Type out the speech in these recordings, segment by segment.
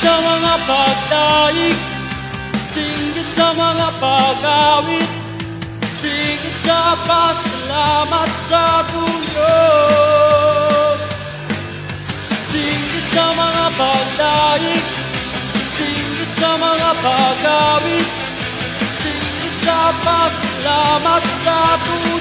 sa mga pagdaig, singgit sa mga pag-awit, singgit sa pasalamat sa Diyos. Singgit sa mga pagdaig, singgit sa mga pag-awit, singgit sa pasalamat sa Diyos.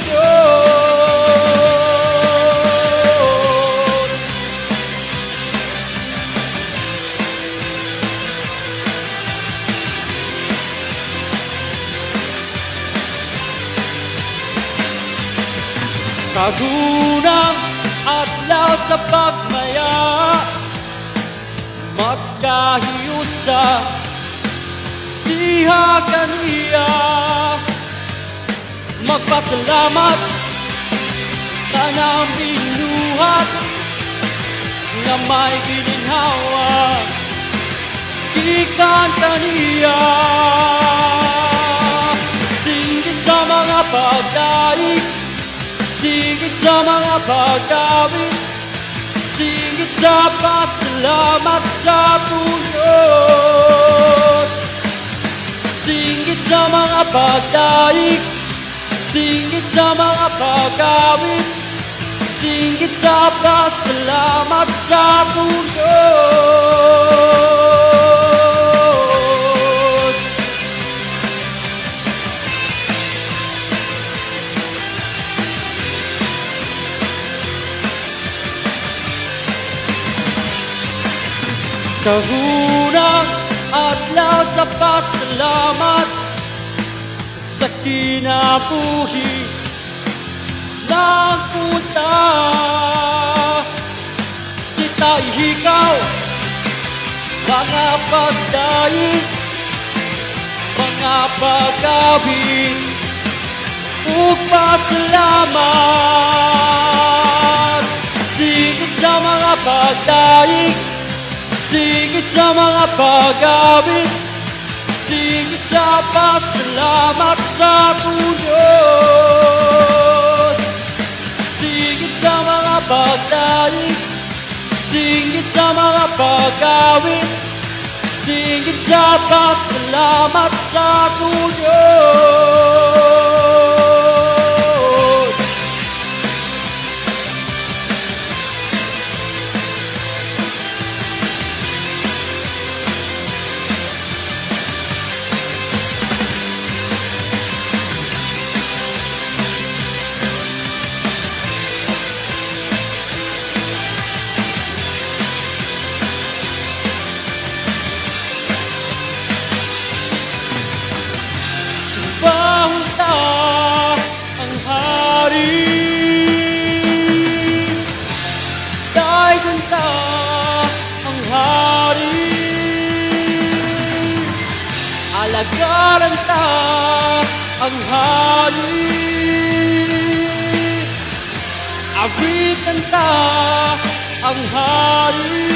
Kagunang adlaw sa pagmaya, magkahiusa diha kaniya. Magpasalamat kanang binuhat nga may gininhawa gikan kaniya. Singgit sa mga pagdaig, singgit sa mga pag-awit, singgit sa pasalamat sa Diyos. Singgit sa mga pagdaig, singgit sa mga pag-awit, singgit sa pasalamat sa Diyos. Kahunang adlaw sa pasalamat sa kinabuhi ng kuta. Kita ihikaw mga pagdaig, mga pag-awit ug pasalamat. Singgit sa mga pagdaig, singgit sa mga pag-awit, singgit sa pasalamat sa Diyos. Singgit sa mga pagdaig, singgit sa mga pag-awit, singgit sa pasalamat sa Diyos. Sumbahon ta ang Hari, daigyan ta ang Hari, alagaran ta ang Hari, awitan ta ang Hari.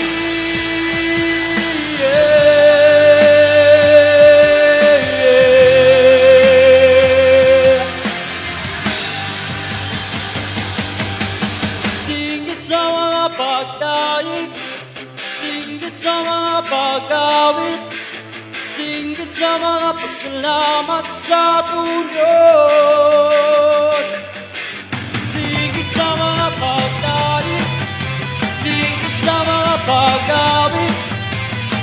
Singgit sa mga pagdaig, singgit sa mga pag-awit, singgit sa mga pasalamat sa Diyos. Singgit sa mga pagdaig, singgit sa mga pag-awit,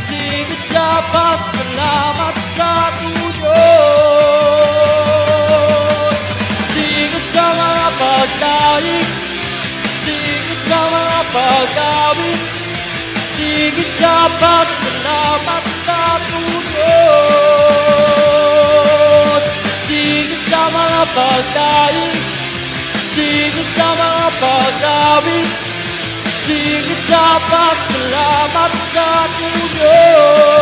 singgit sa pasalamat sa Diyos. Singgit sa mga pagdaig, singgit sa mga pag-awit, singgit sa pasalamat sa Diyos. Singgit sa mga pagdaig, singgit sa mga pag-awit, singgit sa pasalamat sa Diyos.